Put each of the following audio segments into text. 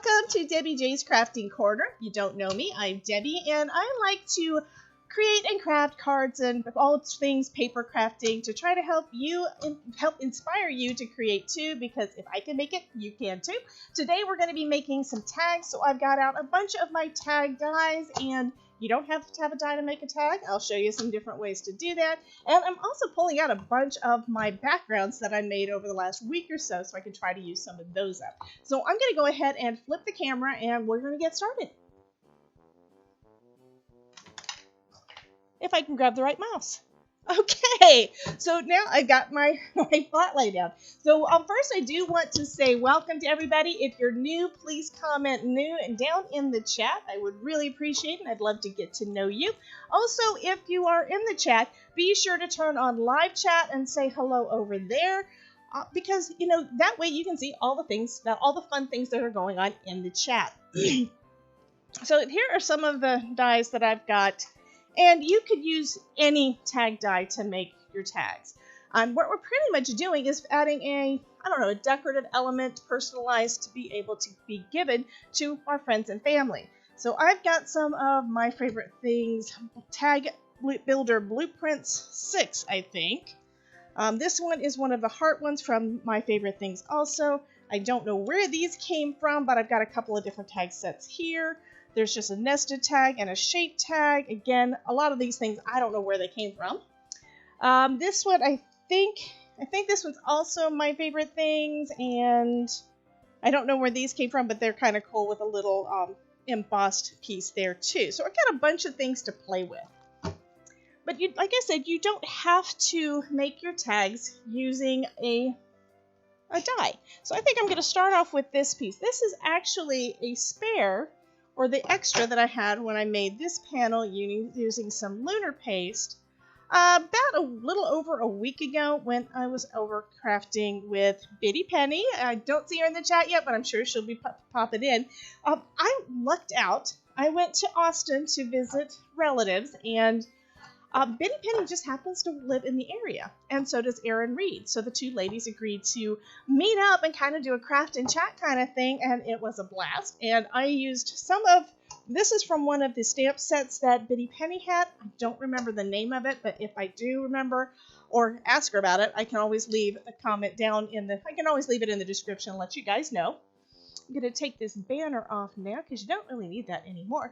Welcome to Debbie J's Crafting Corner. You don't know me, I'm Debbie, and I like to create and craft cards and all things paper crafting to try to help you and help inspire you to create too, because if I can make it, you can too. Today we're going to be making some tags, so I've got out a bunch of my tag dies, and you don't have to have a die to make a tag. I'll show you some different ways to do that. And I'm also pulling out a bunch of my backgrounds that I made over the last week or so I can try to use some of those up. So I'm going to go ahead and flip the camera and we're going to get started. If I can grab the right mouse. Okay, so now I got my plot laid down. So first I do want to say welcome to everybody. If you're new, please comment new and down in the chat. I would really appreciate it, and I'd love to get to know you. Also, if you are in the chat, be sure to turn on live chat and say hello over there. Because, you know, that way you can see all the things, all the fun things that are going on in the chat. So here are some of the dies that I've got. And you could use any tag die to make your tags. What we're pretty much doing is adding a decorative element personalized to be able to be given to our friends and family. So I've got some of my favorite things, Tag Builder Blueprints 6, I think. This one is one of the heart ones from my favorite things also. I don't know where these came from, but I've got a couple of different tag sets here. There's just a nested tag and a shaped tag. Again, a lot of these things, I don't know where they came from. This one, I think this one's also my favorite things, and I don't know where these came from, but they're kind of cool with a little embossed piece there too. So I've got a bunch of things to play with. But like I said, you don't have to make your tags using a die. So I think I'm going to start off with this piece. This is actually a spare, or the extra that I had when I made this panel using some lunar paste about a little over a week ago when I was over crafting with Biddy Penny. I don't see her in the chat yet, but I'm sure she'll be popping in. I lucked out. I went to Austin to visit relatives, and Biddy Penny just happens to live in the area, and so does Erin Reed. So the two ladies agreed to meet up and kind of do a craft and chat kind of thing, and it was a blast. And I used some of, this is from one of the stamp sets that Biddy Penny had. I don't remember the name of it, but if I do remember or ask her about it, I can always leave a comment down in the, I can always leave it in the description and let you guys know. I'm going to take this banner off now because you don't really need that anymore.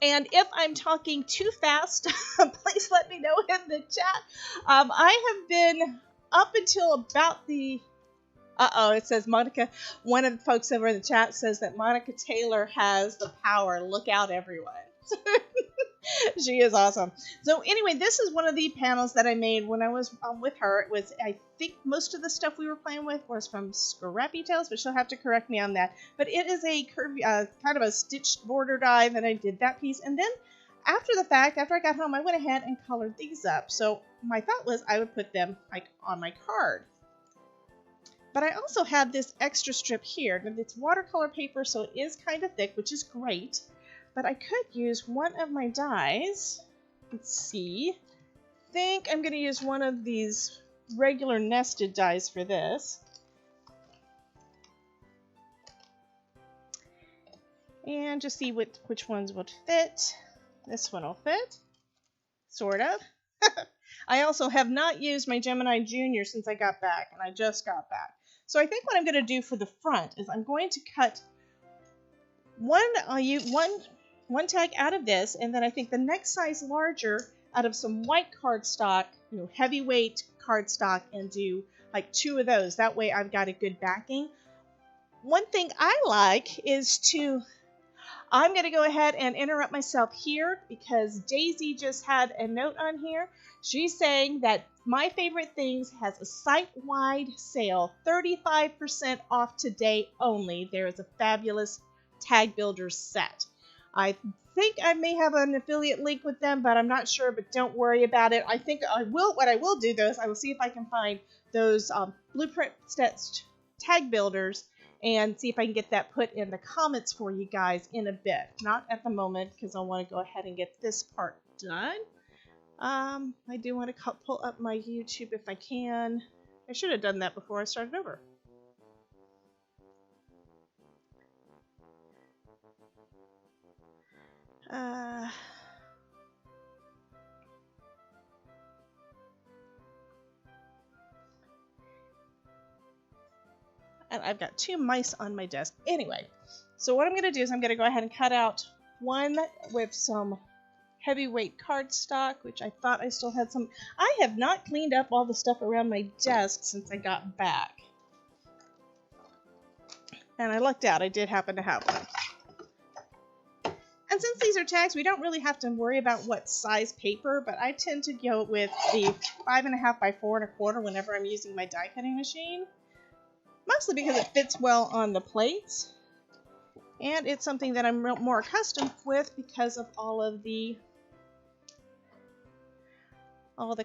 And if I'm talking too fast, please let me know in the chat. I have been up until about the... it says Monica. One of the folks over in the chat says that Monica Taylor has the power. Look out, everyone. She is awesome. So anyway, this is one of the panels that I made when I was with her. It was, I think most of the stuff we were playing with was from Scrappy Tales, but she'll have to correct me on that. But it is a curvy, kind of a stitched border die that I did that piece. And then after the fact, after I got home, I went ahead and colored these up. So my thought was I would put them like on my card. But I also have this extra strip here. And it's watercolor paper, so it is kind of thick, which is great. But I could use one of my dies. Let's see. I think I'm going to use one of these regular nested dies for this. And just see which ones would fit. This one will fit. Sort of. I also have not used my Gemini Junior since I got back, and I just got back. So I think what I'm going to do for the front is I'm going to cut one tag out of this, and then I think the next size larger out of some white cardstock, heavyweight cardstock, and do like 2 of those. That way I've got a good backing. One thing I like is I'm going to go ahead and interrupt myself here because Daisy just had a note on here. She's saying that My Favorite Things has a site-wide sale, 35% off today only. There is a fabulous tag builder set. I think I may have an affiliate link with them, but I'm not sure, but don't worry about it. I think I will. What I will do, though, is I will see if I can find those blueprint stitched tag builders and see if I can get that put in the comments for you guys in a bit. Not at the moment, because I want to go ahead and get this part done. I do want to pull up my YouTube if I can. I should have done that before I started over. And I've got 2 mice on my desk. Anyway, so what I'm going to do is I'm going to go ahead and cut out one with some heavyweight cardstock, which I thought I still had some. I have not cleaned up all the stuff around my desk since I got back. And I lucked out. I did happen to have one. And since these are tags, we don't really have to worry about what size paper, but I tend to go with the 5.5 by 4 1/4 whenever I'm using my die cutting machine. Mostly because it fits well on the plates. And it's something that I'm more accustomed with because of all the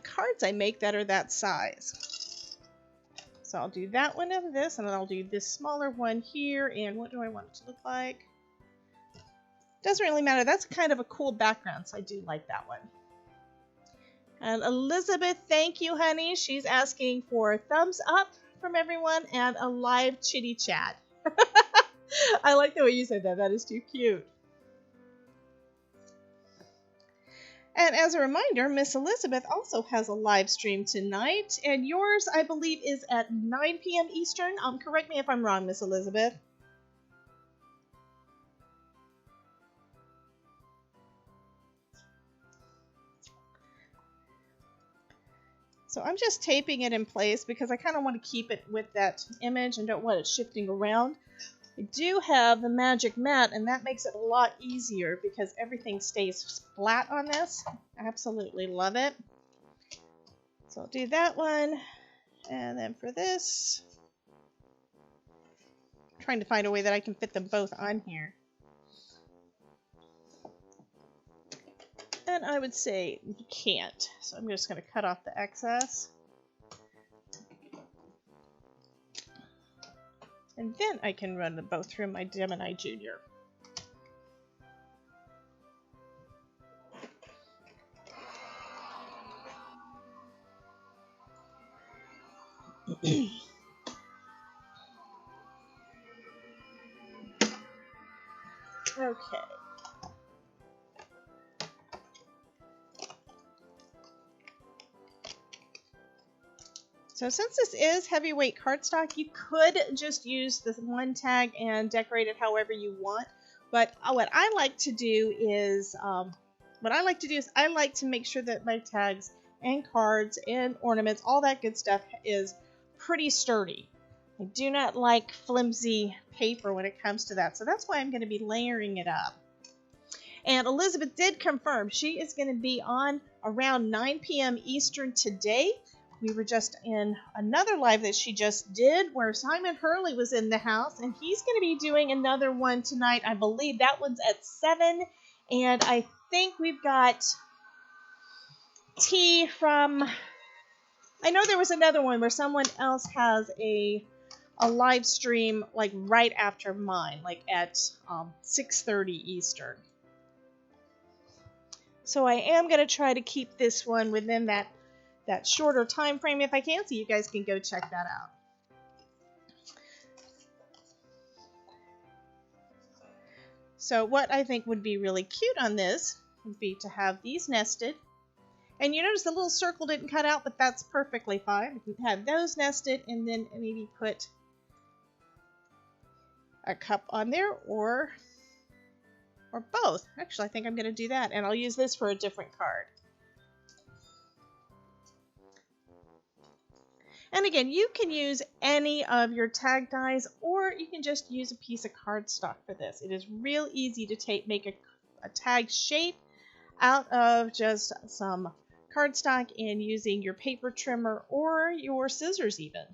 cards I make that are that size. So I'll do that one of this, and then I'll do this smaller one here. And what do I want it to look like? Doesn't really matter. That's kind of a cool background, so I do like that one. And Elizabeth, thank you, honey. She's asking for a thumbs up from everyone and a live chitty chat. I like the way you said that. That is too cute. And as a reminder, Miss Elizabeth also has a live stream tonight, and yours, I believe, is at 9 p.m. Eastern. Correct me if I'm wrong, Miss Elizabeth. So I'm just taping it in place because I kind of want to keep it with that image and don't want it shifting around. I do have the magic mat, and that makes it a lot easier because everything stays flat on this. I absolutely love it. So I'll do that one, and then for this, I'm trying to find a way that I can fit them both on here. And I would say you can't, so I'm just going to cut off the excess. And then I can run them both through my Gemini Junior. Okay. So since this is heavyweight cardstock, you could just use this one tag and decorate it however you want. But what I like to do is, I like to make sure that my tags and cards and ornaments, all that good stuff, is pretty sturdy. I do not like flimsy paper when it comes to that, so that's why I'm going to be layering it up. And Elizabeth did confirm she is going to be on around 9 p.m. Eastern today. We were just in another live that she just did where Simon Hurley was in the house, and he's going to be doing another one tonight. I believe that one's at 7, and I think we've got tea from, I know there was another one where someone else has a live stream like right after mine, like at 6:30 Eastern. So I am going to try to keep this one within that shorter time frame if I can, so you guys can go check that out. So what I think would be really cute on this would be to have these nested. And you notice the little circle didn't cut out, but that's perfectly fine. You can have those nested and then maybe put a cup on there or both. Actually, I think I'm going to do that, and I'll use this for a different card. And again, you can use any of your tag dies, or you can just use a piece of cardstock for this. It is real easy to make a tag shape out of just some cardstock and using your paper trimmer or your scissors even.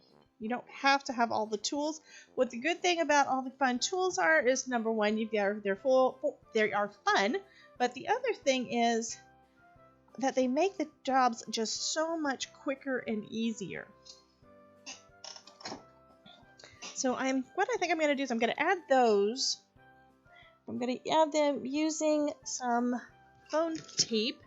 You don't have to have all the tools. What the good thing about all the fun tools is, number one, they are fun, but the other thing is that they make the jobs just so much quicker and easier. So what I think I'm going to do is I'm going to add those. I'm going to add them using some foam tape.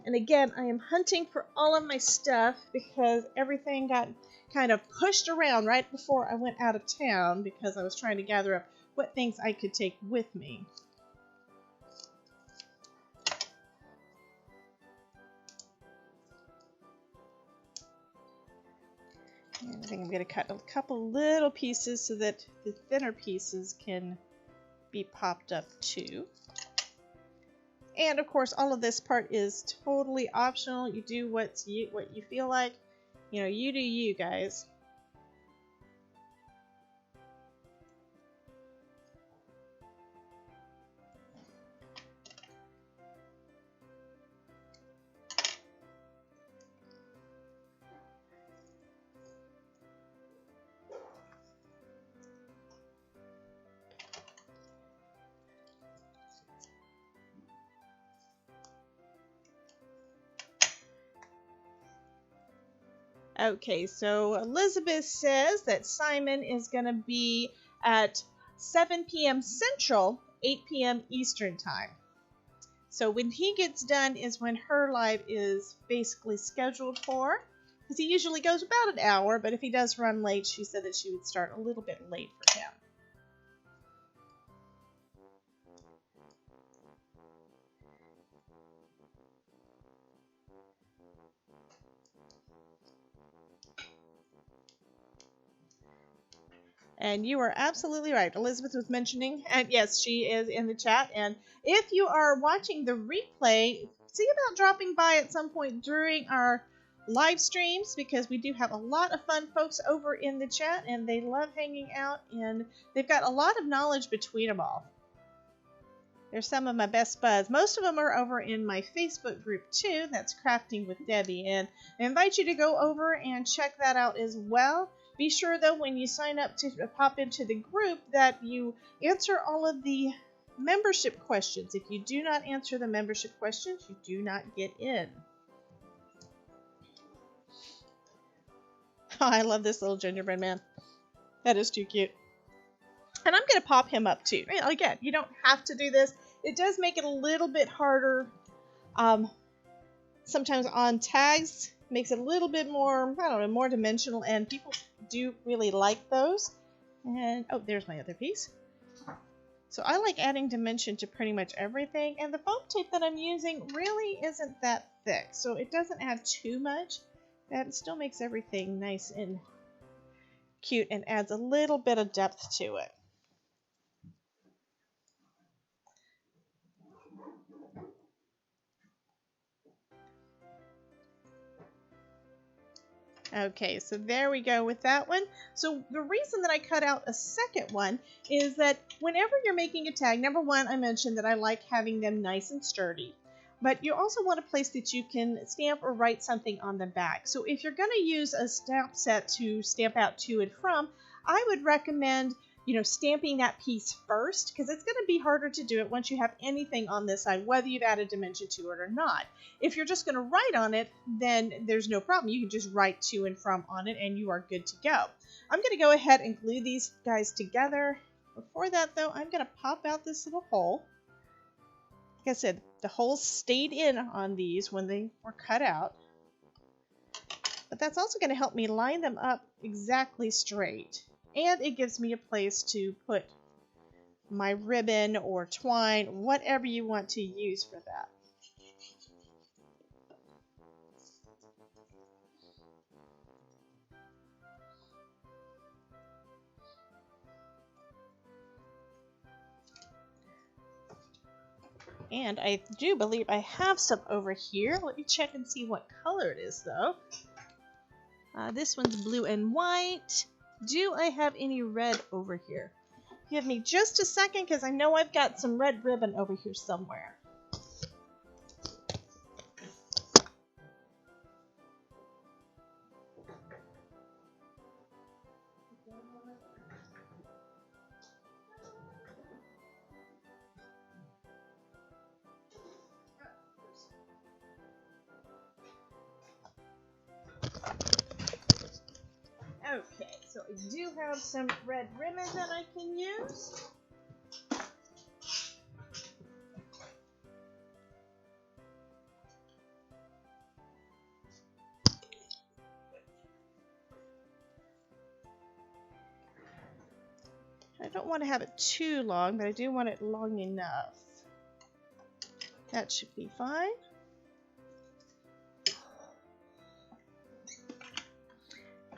And again, I am hunting for all of my stuff because everything got kind of pushed around right before I went out of town because I was trying to gather up what things I could take with me. And I think I'm going to cut a couple little pieces so that the thinner pieces can be popped up too. And of course, all of this part is totally optional. You do what you feel like. You know, you do you, guys. Okay, so Elizabeth says that Simon is going to be at 7 p.m. Central, 8 p.m. Eastern Time. So when he gets done is when her live is basically scheduled for, because he usually goes about an hour, but if he does run late, she said that she would start a little bit late for him. And you are absolutely right. Elizabeth was mentioning, and yes, she is in the chat. And if you are watching the replay, see about dropping by at some point during our live streams, because we do have a lot of fun folks over in the chat, and they love hanging out, and they've got a lot of knowledge between them all. They're some of my best buds. Most of them are over in my Facebook group too. That's Crafting with Debbie, and I invite you to go over and check that out as well. Be sure, though, when you sign up to pop into the group that you answer all of the membership questions. If you do not answer the membership questions, you do not get in. Oh, I love this little gingerbread man. That is too cute. And I'm going to pop him up, too. Again, you don't have to do this. It does make it a little bit harder sometimes on tags. Makes it a little bit more, I don't know, more dimensional, and people do really like those. And, oh, there's my other piece. So I like adding dimension to pretty much everything, and the foam tape that I'm using really isn't that thick, so it doesn't add too much. That still makes everything nice and cute and adds a little bit of depth to it. Okay, so there we go with that one. So the reason that I cut out a second one is that whenever you're making a tag, number one, I mentioned that I like having them nice and sturdy. But you also want a place that you can stamp or write something on the back. So if you're going to use a stamp set to stamp out to and from, I would recommend, stamping that piece first, because it's going to be harder to do it once you have anything on this side, whether you've added dimension to it or not. If you're just going to write on it, then there's no problem. You can just write to and from on it, and you are good to go. I'm going to go ahead and glue these guys together. Before that, though, I'm going to pop out this little hole. Like I said, the holes stayed in on these when they were cut out. But that's also going to help me line them up exactly straight. And it gives me a place to put my ribbon or twine, whatever you want to use for that. And I do believe I have some over here. Let me check and see what color it is, though. This one's blue and white. Do I have any red over here? Give me just a second, because I know I've got some red ribbon over here somewhere. Okay, so I do have some red ribbon that I can use. I don't want to have it too long, but I do want it long enough. That should be fine.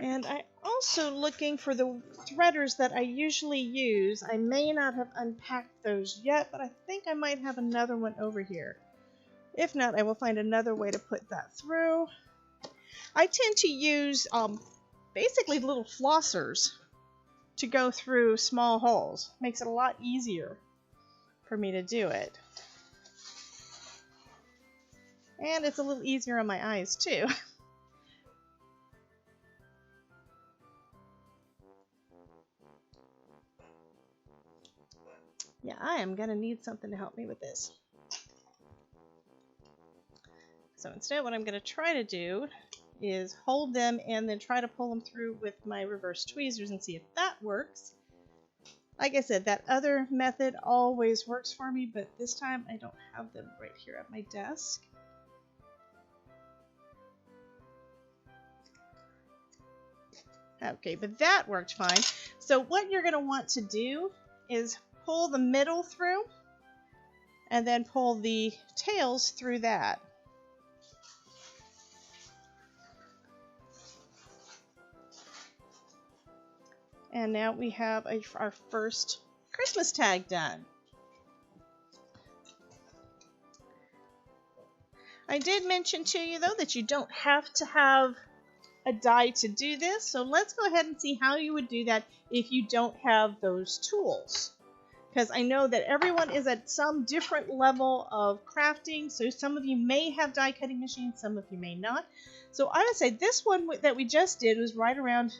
And I'm also looking for the threaders that I usually use. I may not have unpacked those yet, but I think I might have another one over here. If not, I will find another way to put that through. I tend to use basically little flossers to go through small holes. Makes it a lot easier for me to do it. And it's a little easier on my eyes too. Yeah, I am gonna need something to help me with this. So instead, what I'm gonna try to do is hold them and then try to pull them through with my reverse tweezers and see if that works. Like I said, that other method always works for me, but this time I don't have them right here at my desk. Okay, but that worked fine. So what you're going to want to do is pull the middle through and then pull the tails through that. And now we have our first Christmas tag done. I did mention to you, though, that you don't have to have a die to do this. So let's go ahead and see how you would do that if you don't have those tools. Because I know that everyone is at some different level of crafting. So some of you may have die cutting machines, some of you may not. So I would say this one that we just did was right around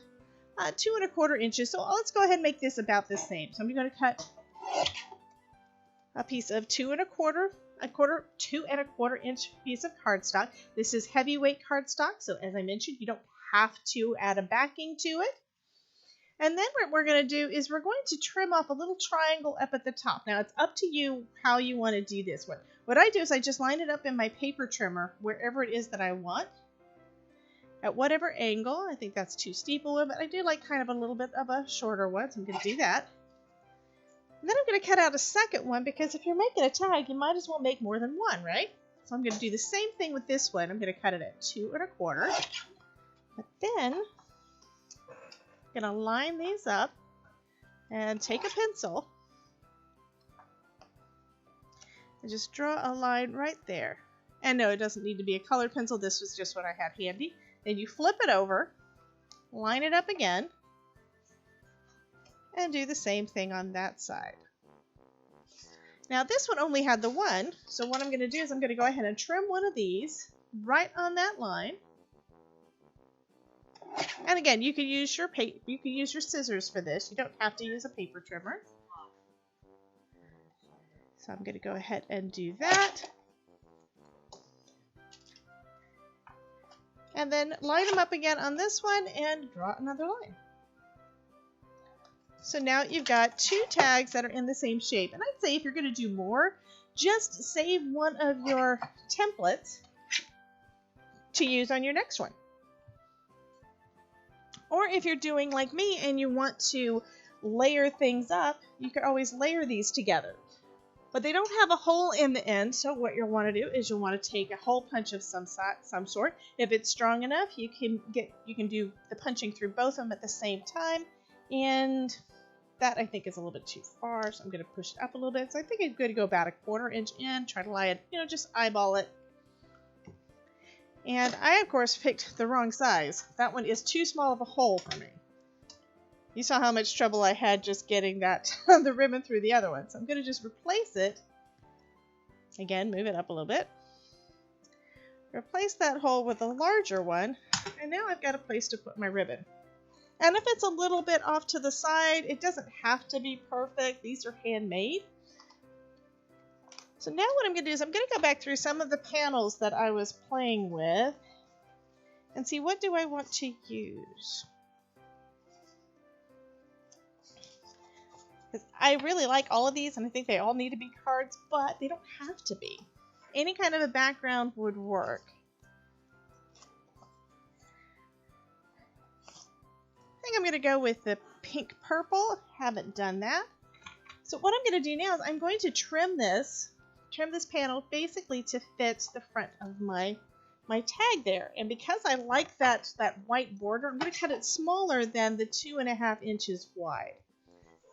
2 1/4 inches. So let's go ahead and make this about the same. So I'm going to cut a piece of 2 1/4 inch piece of cardstock. This is heavyweight cardstock, so as I mentioned, you don't have to add a backing to it. And then what we're going to do is we're going to trim off a little triangle up at the top. Now it's up to you how you want to do this. What I do is I just line it up in my paper trimmer wherever it is that I want, at whatever angle. I think that's too steep a little bit. I do like kind of a little bit of a shorter one, so I'm going to do that. And then I'm going to cut out a second one, because if you're making a tag, you might as well make more than one, right? So I'm going to do the same thing with this one. I'm going to cut it at 2 1/4. But then I'm going to line these up and take a pencil and just draw a line right there. And no, it doesn't need to be a colored pencil. This was just what I had handy. Then you flip it over, line it up again, and do the same thing on that side. Now this one only had the one, so what I'm going to do is I'm going to go ahead and trim one of these right on that line. And again, you can use your scissors for this. You don't have to use a paper trimmer. So I'm going to go ahead and do that. And then line them up again on this one and draw another line. So now you've got 2 tags that are in the same shape. And I'd say if you're going to do more, just save one of your templates to use on your next one. Or if you're doing like me and you want to layer things up, you could always layer these together. But they don't have a hole in the end, so what you'll want to do is you'll want to take a hole punch of some sort. If it's strong enough, you can do the punching through both of them at the same time. And that I think is a little bit too far, so I'm going to push it up a little bit. So I think I'm going to go about 1/4 inch in, try to lie it, just eyeball it. And I, of course, picked the wrong size. That one is too small of a hole for me. You saw how much trouble I had just getting the ribbon through the other one. So I'm going to just replace it. Again, move it up a little bit. Replace that hole with a larger one. And now I've got a place to put my ribbon. And if it's a little bit off to the side, it doesn't have to be perfect. These are handmade. So now what I'm going to do is I'm going to go back through some of the panels that I was playing with and see what do I want to use. Because I really like all of these and I think they all need to be cards, but they don't have to be. Any kind of a background would work. I think I'm going to go with the pink purple. Haven't done that. So what I'm going to do now is I'm going to trim this panel basically to fit the front of my my tag there. And because I like that white border, I'm going to cut it smaller than the 2.5 inches wide.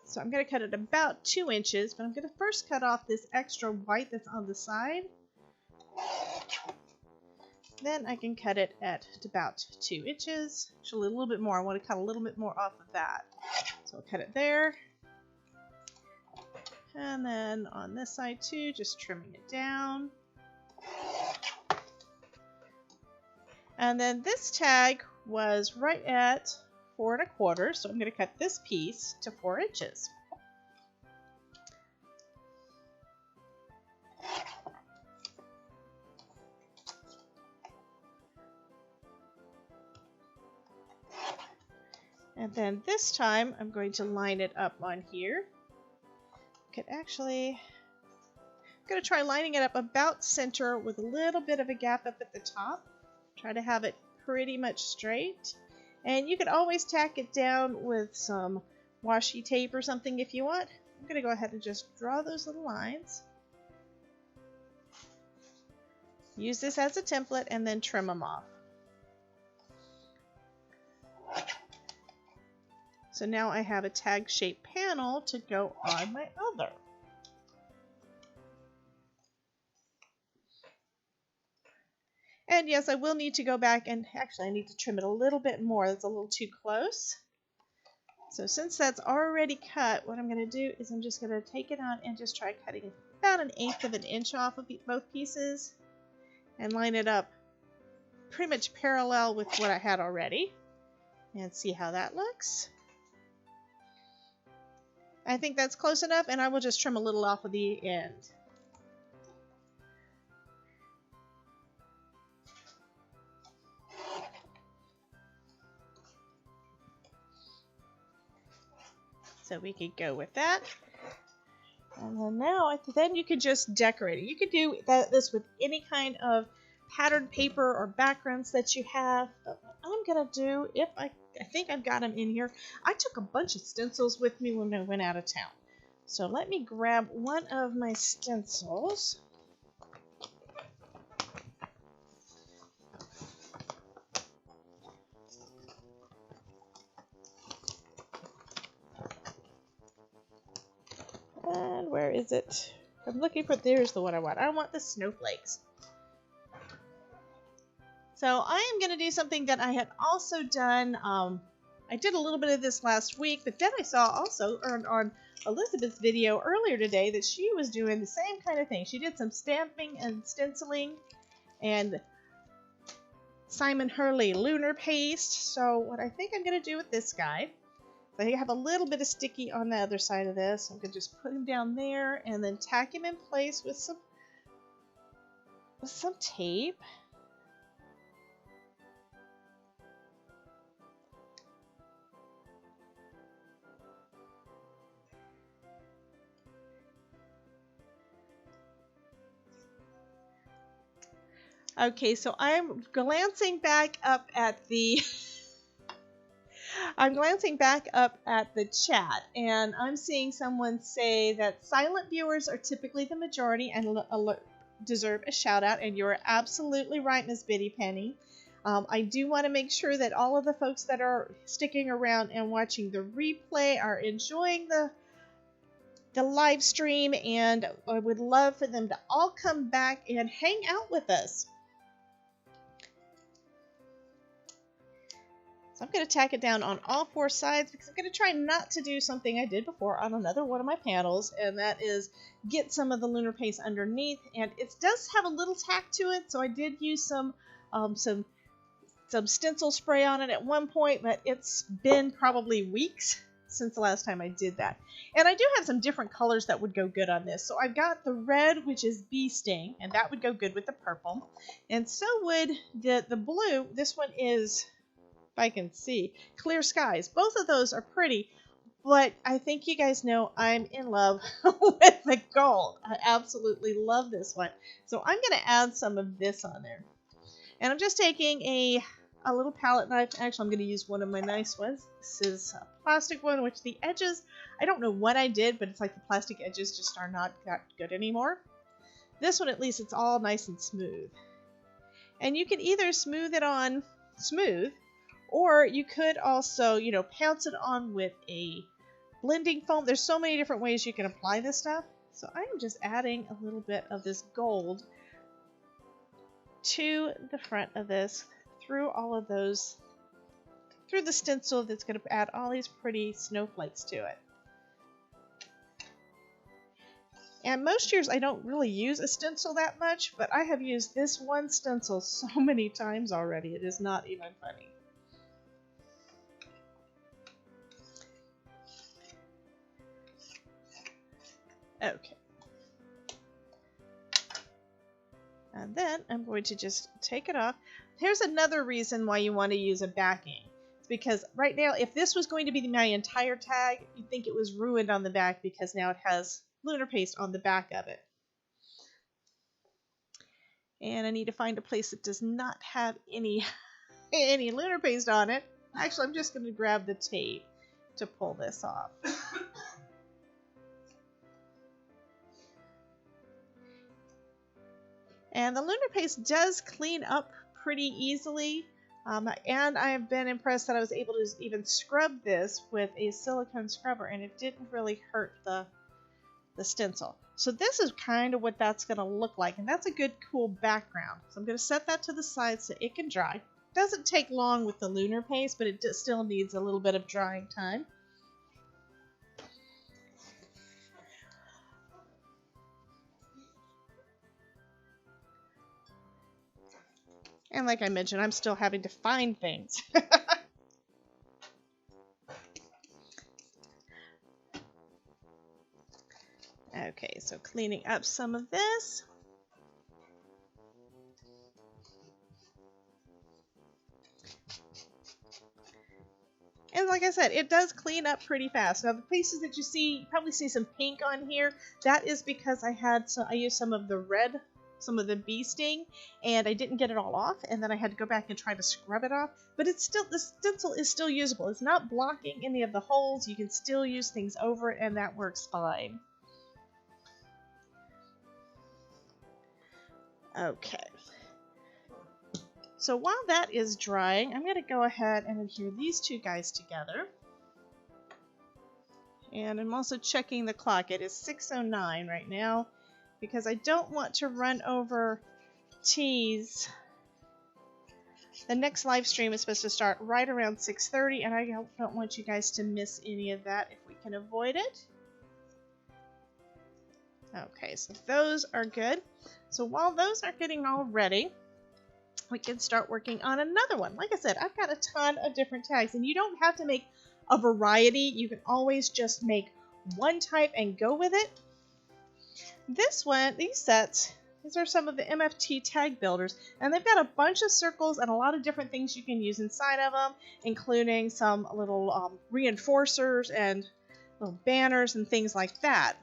So I'm going to cut it about 2 inches, but I'm going to first cut off this extra white that's on the side. Then I can cut it at about 2 inches. Actually, a little bit more. I want to cut a little bit more off of that. So I'll cut it there. And then on this side too, just trimming it down. And then this tag was right at 4 1/4, so I'm going to cut this piece to 4 inches. And then this time I'm going to line it up on here. I'm going to try lining it up about center with a little bit of a gap up at the top. Try to have it pretty much straight. And you could always tack it down with some washi tape or something if you want. I'm going to go ahead and just draw those little lines. Use this as a template and then trim them off. So now I have a tag-shaped panel to go on my other. And yes, I will need to go back and actually I need to trim it a little bit more. That's a little too close. So since that's already cut, what I'm going to do is I'm just going to take it on and just try cutting about 1/8 of an inch off of both pieces and line it up pretty much parallel with what I had already and see how that looks. I think that's close enough, and I will just trim a little off of the end. So we could go with that. And then now, then you can just decorate it. You could do this with any kind of patterned paper or backgrounds that you have. But what I'm going to do, if I think I've got them in here. I took a bunch of stencils with me when I went out of town. So let me grab one of my stencils. And where is it? I'm looking for, there's the one I want. I want the snowflakes. So I am going to do something that I had also done. I did a little bit of this last week, but then I saw also on Elizabeth's video earlier today that she was doing the same kind of thing. She did some stamping and stenciling and Simon Hurley lunar paste. So what I think I'm going to do with this guy, I have a little bit of sticky on the other side of this. I'm going to just put him down there and then tack him in place with some tape. Okay, so I'm glancing back up at the chat, and I'm seeing someone say that silent viewers are typically the majority and deserve a shout out, and you're absolutely right, Miss Bitty Penny. I do want to make sure that all of the folks that are sticking around and watching the replay are enjoying the live stream, and I would love for them to all come back and hang out with us. So I'm going to tack it down on all 4 sides because I'm going to try not to do something I did before on another one of my panels, and that is get some of the lunar paste underneath. And it does have a little tack to it, so I did use some stencil spray on it at one point, but it's been probably weeks since the last time I did that. And I do have some different colors that would go good on this. So I've got the red, which is bee sting, and that would go good with the purple. And so would the blue. This one is, if I can see, clear skies. Both of those are pretty, but I think you guys know I'm in love with the gold. I absolutely love this one. So I'm going to add some of this on there. And I'm just taking a little palette knife. Actually, I'm going to use one of my nice ones. This is a plastic one, which the edges, I don't know what I did, but it's like the plastic edges just are not that good anymore. This one, at least, it's all nice and smooth. And you can either smooth it on smooth, or you could also, you know, pounce it on with a blending foam. There's so many different ways you can apply this stuff. So I am just adding a little bit of this gold to the front of this, through all of those, through the stencil that's going to add all these pretty snowflakes to it. And most years I don't really use a stencil that much, but I have used this one stencil so many times already, it is not even funny. Okay. And then I'm going to just take it off. Here's another reason why you want to use a backing. It's because right now, if this was going to be my entire tag, you'd think it was ruined on the back because now it has lunar paste on the back of it. And I need to find a place that does not have any lunar paste on it. Actually, I'm just going to grab the tape to pull this off. And the lunar paste does clean up pretty easily, and I have been impressed that I was able to even scrub this with a silicone scrubber, and it didn't really hurt the stencil. So this is kind of what that's going to look like, and that's a good cool background. So I'm going to set that to the side so it can dry. Doesn't take long with the lunar paste, but it still needs a little bit of drying time. And like I mentioned, I'm still having to find things. Okay, so cleaning up some of this. And like I said, it does clean up pretty fast. Now the places that you see, you probably see some pink on here. That is because I used some of the red, some of the bee sting, and I didn't get it all off, and then I had to go back and try to scrub it off. But it's still, the stencil is still usable. It's not blocking any of the holes. You can still use things over it, and that works fine. Okay. So while that is drying, I'm going to go ahead and adhere these two guys together. And I'm also checking the clock. It is 6:09 right now because I don't want to run over T's. The next live stream is supposed to start right around 6:30, and I don't want you guys to miss any of that if we can avoid it. Okay, so those are good. So while those are getting all ready, we can start working on another one. Like I said, I've got a ton of different tags, and you don't have to make a variety. You can always just make one type and go with it. This one, these sets, these are some of the MFT tag builders, and they've got a bunch of circles and a lot of different things you can use inside of them, including some little reinforcers and little banners and things like that.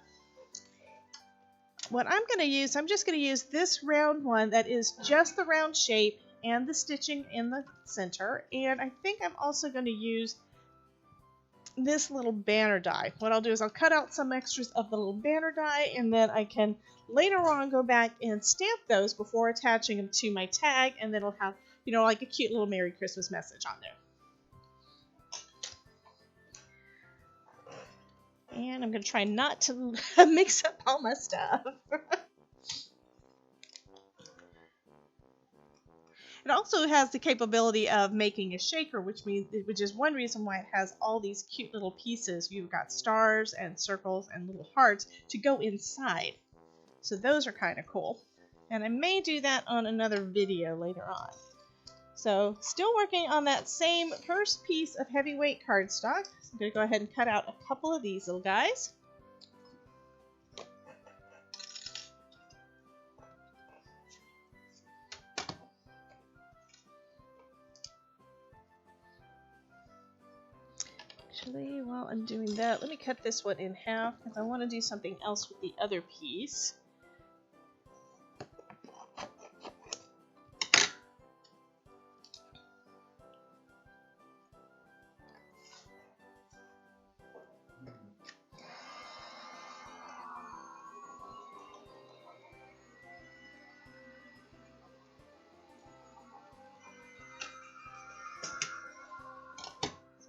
What I'm going to use, I'm just going to use this round one that is just the round shape and the stitching in the center. And I think I'm also going to use this little banner die. What I'll do is I'll cut out some extras of the little banner die, and then I can later on go back and stamp those before attaching them to my tag, and then it'll have, you know, like a cute little Merry Christmas message on there. And I'm going to try not to mix up all my stuff. It also has the capability of making a shaker, which is one reason why it has all these cute little pieces. You've got stars and circles and little hearts to go inside. So those are kind of cool. And I may do that on another video later on. So still working on that same first piece of heavyweight cardstock. So I'm going to go ahead and cut out a couple of these little guys. Actually, while I'm doing that, let me cut this one in half because I want to do something else with the other piece.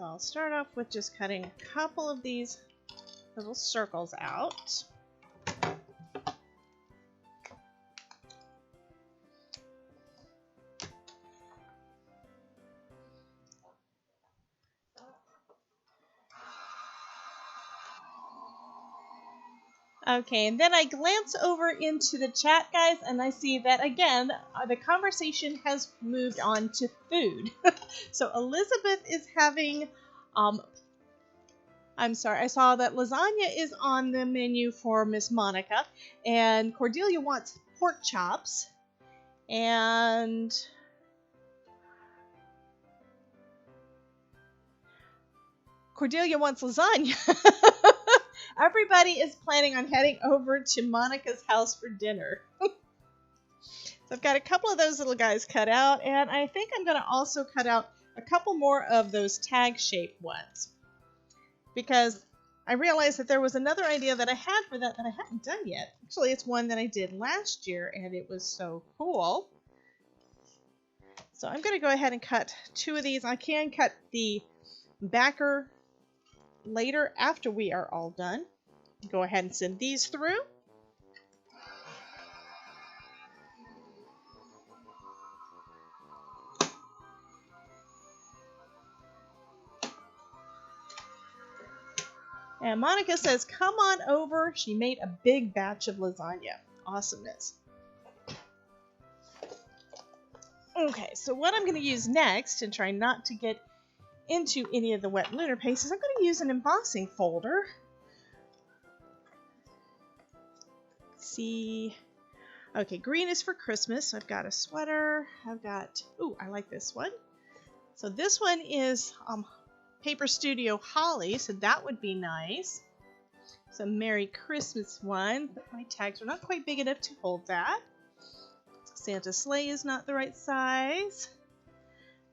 So I'll start off with just cutting a couple of these little circles out. Okay, and then I glance over into the chat, guys, and I see that, again, the conversation has moved on to food. So Elizabeth is having, I'm sorry, I saw that lasagna is on the menu for Miss Monica, and Cordelia wants pork chops, and Cordelia wants lasagna. Everybody is planning on heading over to Monica's house for dinner. So I've got a couple of those little guys cut out, and I think I'm going to also cut out a couple more of those tag-shaped ones, because I realized that there was another idea that I had for that I hadn't done yet. Actually, it's one that I did last year, and it was so cool. So I'm going to go ahead and cut two of these. I can cut the backer later after we are all done. Go ahead and send these through. And Monica says, come on over. She made a big batch of lasagna. Awesomeness. Okay, so what I'm going to use next, and try not to get into any of the wet lunar paste, is I'm going to use an embossing folder. Let's see. Okay, green is for Christmas. So I've got a sweater. I've got, ooh, I like this one. So this one is Paper Studio Holly, so that would be nice. So Merry Christmas one, but my tags are not quite big enough to hold that. Santa's sleigh is not the right size.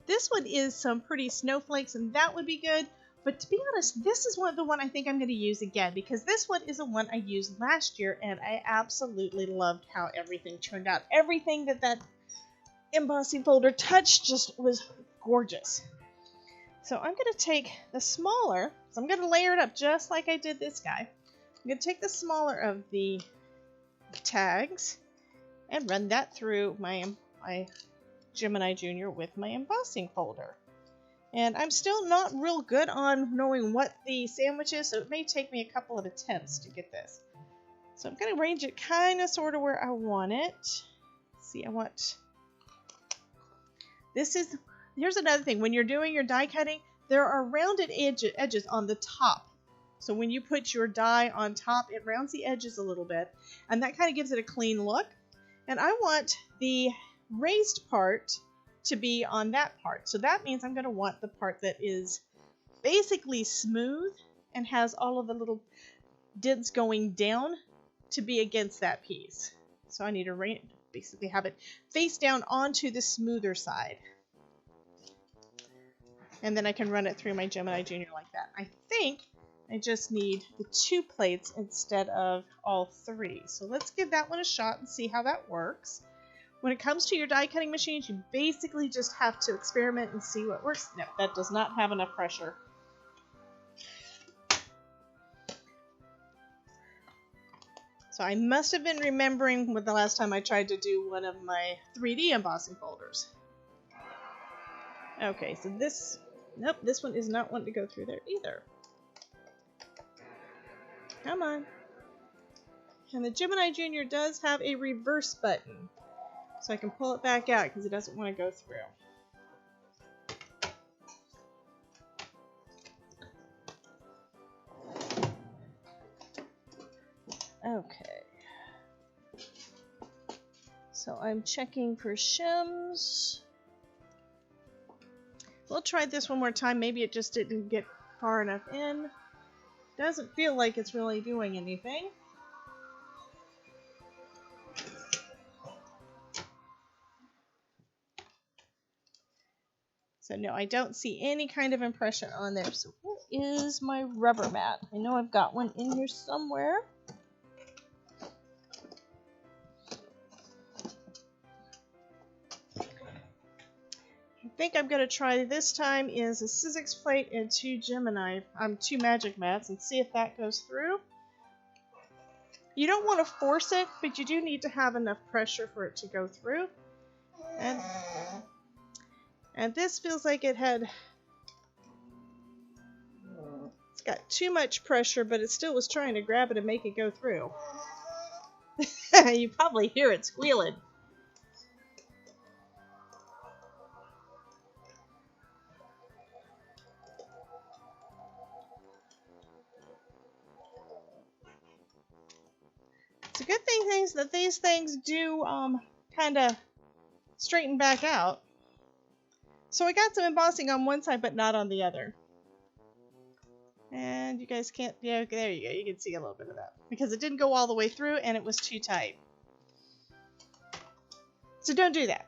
This one is some pretty snowflakes, and that would be good. But to be honest, this is the one I think I'm going to use again, because this one is the one I used last year, and I absolutely loved how everything turned out. Everything that embossing folder touched just was gorgeous. So I'm going to take the smaller, so I'm going to layer it up just like I did this guy. I'm going to take the smaller of the tags and run that through my Gemini Junior with my embossing folder. And I'm still not real good on knowing what the sandwich is, so it may take me a couple of attempts to get this. So I'm going to arrange it kind of sort of where I want it. Let's see, I want... Here's another thing. When you're doing your die cutting, there are rounded edges on the top. So when you put your die on top, it rounds the edges a little bit, and that kind of gives it a clean look. And I want the raised part to be on that part. So that means I'm going to want the part that is basically smooth and has all of the little dents going down to be against that piece. So I need to basically have it face down onto the smoother side. And then I can run it through my Gemini Junior like that. I think I just need the 2 plates instead of all 3. So let's give that one a shot and see how that works. When it comes to your die cutting machines, you basically just have to experiment and see what works. No, that does not have enough pressure. So I must have been remembering when the last time I tried to do one of my 3D embossing folders. Okay, so nope, this one is not wanting to go through there either. Come on. And the Gemini Junior does have a reverse button, so I can pull it back out because it doesn't want to go through. Okay. So I'm checking for shims. We'll try this one more time. Maybe it just didn't get far enough in. Doesn't feel like it's really doing anything. So no, I don't see any kind of impression on there. So where is my rubber mat? I know I've got one in here somewhere. think I'm going to try this time is a Sizzix plate and two magic mats and see if that goes through. You don't want to force it, but you do need to have enough pressure for it to go through. And this feels like it's got too much pressure, but it still was trying to grab it and make it go through. You probably hear it squealing. It's a good thing that these things do kind of straighten back out. So I got some embossing on one side, but not on the other. And you guys can't, yeah, there you go. You can see a little bit of that. Because it didn't go all the way through and it was too tight. So don't do that.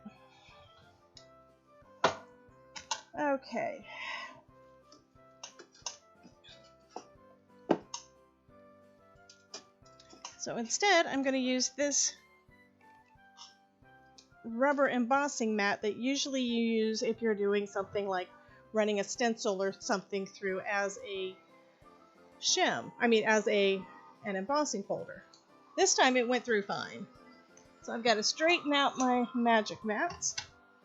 Okay. So instead, I'm going to use this rubber embossing mat that usually you use if you're doing something like running a stencil or something through as a shim. As an embossing folder. This time it went through fine. So I've got to straighten out my magic mats.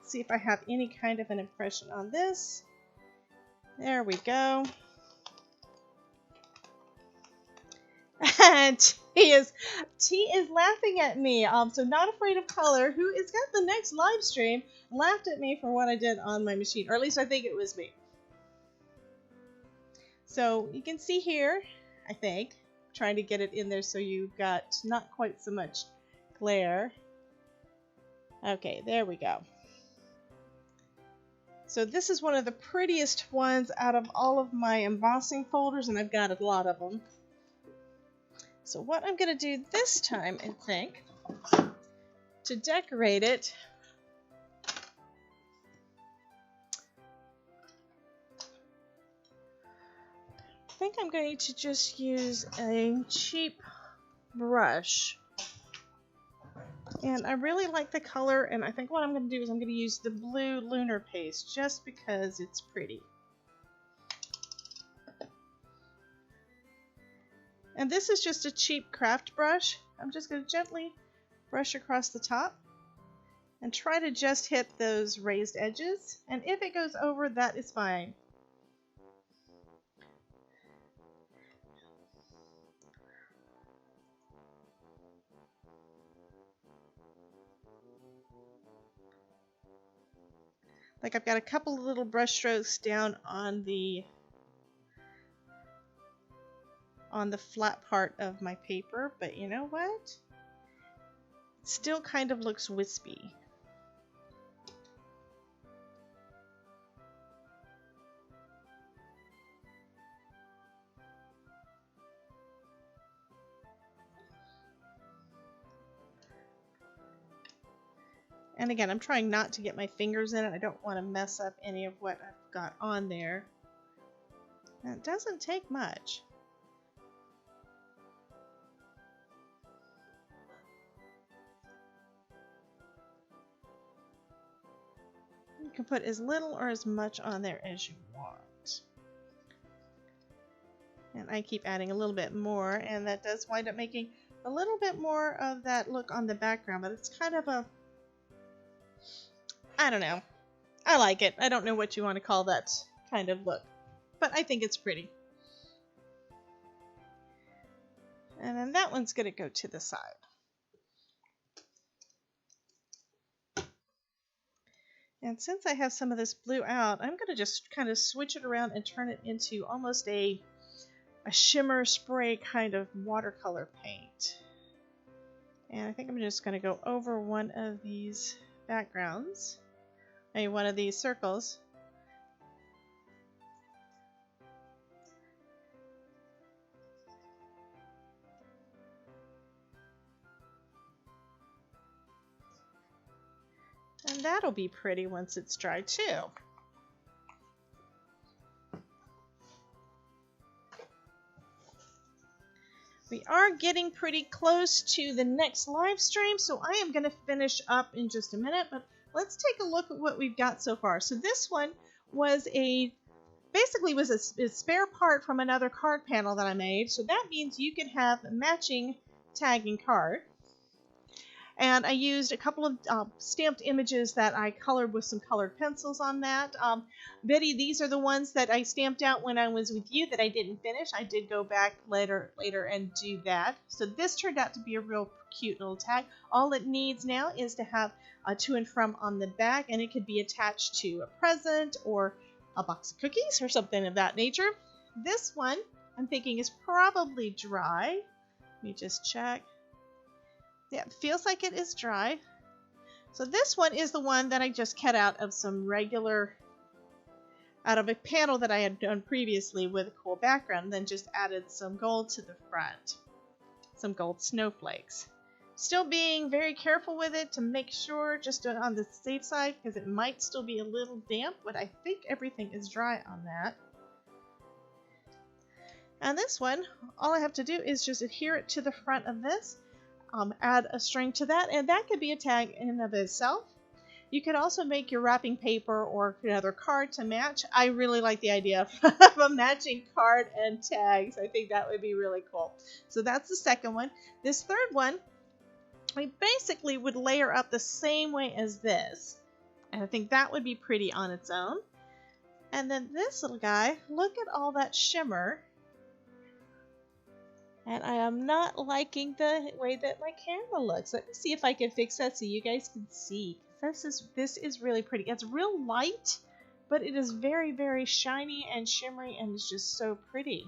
See if I have any kind of an impression on this. There we go. And T is laughing at me. So Not Afraid of Color, who is got the next live stream, laughed at me for what I did on my machine, or at least I think it was me. So you can see here, I think, trying to get it in there so you've got not quite so much glare. Okay, there we go. So this is one of the prettiest ones out of all of my embossing folders, and I've got a lot of them. So what I'm going to do this time, I think, to decorate it, I think I'm going to just use a cheap brush. And I really like the color, and I think what I'm going to do is I'm going to use the blue lunar paste just because it's pretty. And this is just a cheap craft brush. I'm just going to gently brush across the top and try to just hit those raised edges. And if it goes over, that is fine. Like I've got a couple of little brush strokes down on the flat part of my paper, but you know what? It still kind of looks wispy. And again, I'm trying not to get my fingers in it. I don't want to mess up any of what I've got on there. And it doesn't take much. You can put as little or as much on there as you want. And I keep adding a little bit more, and that does wind up making a little bit more of that look on the background, but it's kind of a, I don't know. I like it. I don't know what you want to call that kind of look, but I think it's pretty. And then that one's going to go to the side. And since I have some of this blue out, I'm going to just kind of switch it around and turn it into almost a shimmer spray kind of watercolor paint. And I think I'm just going to go over one of these backgrounds, one of these circles. And that'll be pretty once it's dry too. We are getting pretty close to the next live stream, so I am going to finish up in just a minute, but let's take a look at what we've got so far. So this one was basically was a spare part from another card panel that I made. So that means you could have a matching tagging card. And I used a couple of stamped images that I colored with some colored pencils on that. Betty, these are the ones that I stamped out when I was with you that I didn't finish. I did go back later and do that. So this turned out to be a real cute little tag. All it needs now is to have a to and from on the back, and it could be attached to a present or a box of cookies or something of that nature. This one I'm thinking is probably dry. Let me just check. Yeah, it feels like it is dry. So this one is the one that I just cut out of out of a panel that I had done previously with a cool background, and then just added some gold to the front. Some gold snowflakes. Still being very careful with it to make sure, just on the safe side, because it might still be a little damp, but I think everything is dry on that. And this one, all I have to do is just adhere it to the front of this. Add a string to that, and that could be a tag in and of itself. You could also make your wrapping paper or another card to match. I really like the idea of a matching card and tags. I think that would be really cool. So that's the second one. This third one, we basically would layer up the same way as this. And I think that would be pretty on its own. And then this little guy, look at all that shimmer. And I am not liking the way that my camera looks. Let me see if I can fix that so you guys can see. This is really pretty. It's real light, but it is very, very shiny and shimmery, and it's just so pretty.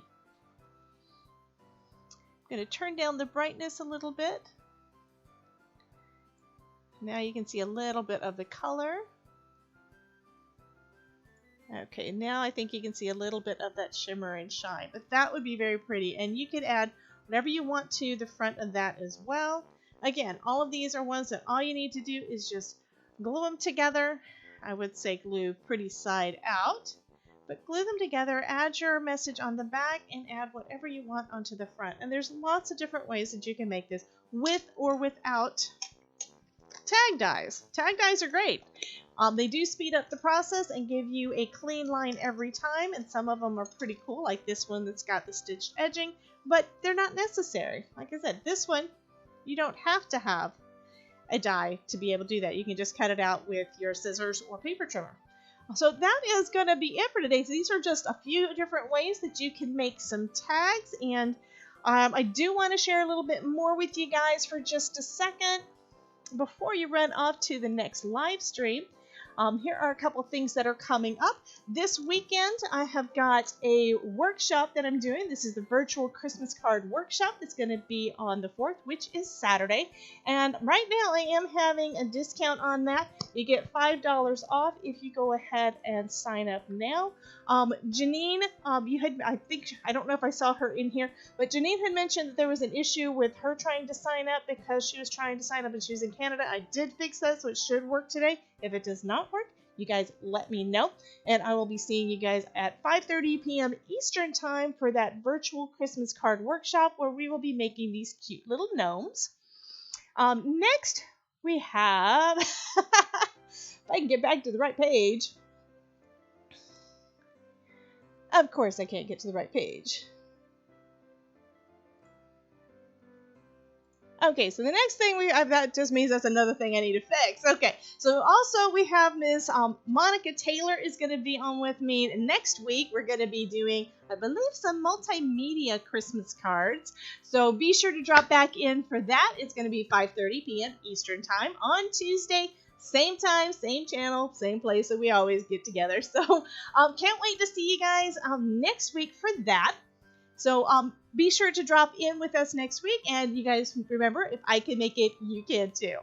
I'm going to turn down the brightness a little bit. Now you can see a little bit of the color. Okay, now I think you can see a little bit of that shimmer and shine, but that would be very pretty. And you could add whatever you want to the front of that as well. Again, all of these are ones that all you need to do is just glue them together. I would say glue pretty side out, but glue them together, add your message on the back, and add whatever you want onto the front. And there's lots of different ways that you can make this with or without tag dies. Tag dies are great. They do speed up the process and give you a clean line every time, and some of them are pretty cool, like this one that's got the stitched edging, but they're not necessary. Like I said, this one, you don't have to have a die to be able to do that. You can just cut it out with your scissors or paper trimmer. So that is going to be it for today. So these are just a few different ways that you can make some tags, and I do want to share a little bit more with you guys for just a second before you run off to the next live stream. Here are a couple things that are coming up. This weekend, I have got a workshop that I'm doing. This is the virtual Christmas card workshop. It's going to be on the 4th, which is Saturday. And right now, I am having a discount on that. You get $5 off if you go ahead and sign up now. Janine, I don't know if I saw her in here, but Janine had mentioned that there was an issue with her trying to sign up because she was trying to sign up and she's in Canada. I did fix that, so it should work today. If it does not work, you guys let me know, and I will be seeing you guys at 5:30 p.m. Eastern time for that virtual Christmas card workshop where we will be making these cute little gnomes. Next, we have, if I can get back to the right page. Of course, I can't get to the right page. Okay, so the next thing that just means that's another thing I need to fix. Okay, so also we have Miss Monica Taylor is going to be on with me next week. We're going to be doing, I believe, some multimedia Christmas cards. So be sure to drop back in for that. It's going to be 5:30 p.m. Eastern time on Tuesday. Same time, same channel, same place that we always get together. So can't wait to see you guys next week for that. So be sure to drop in with us next week, and you guys remember, if I can make it, you can too.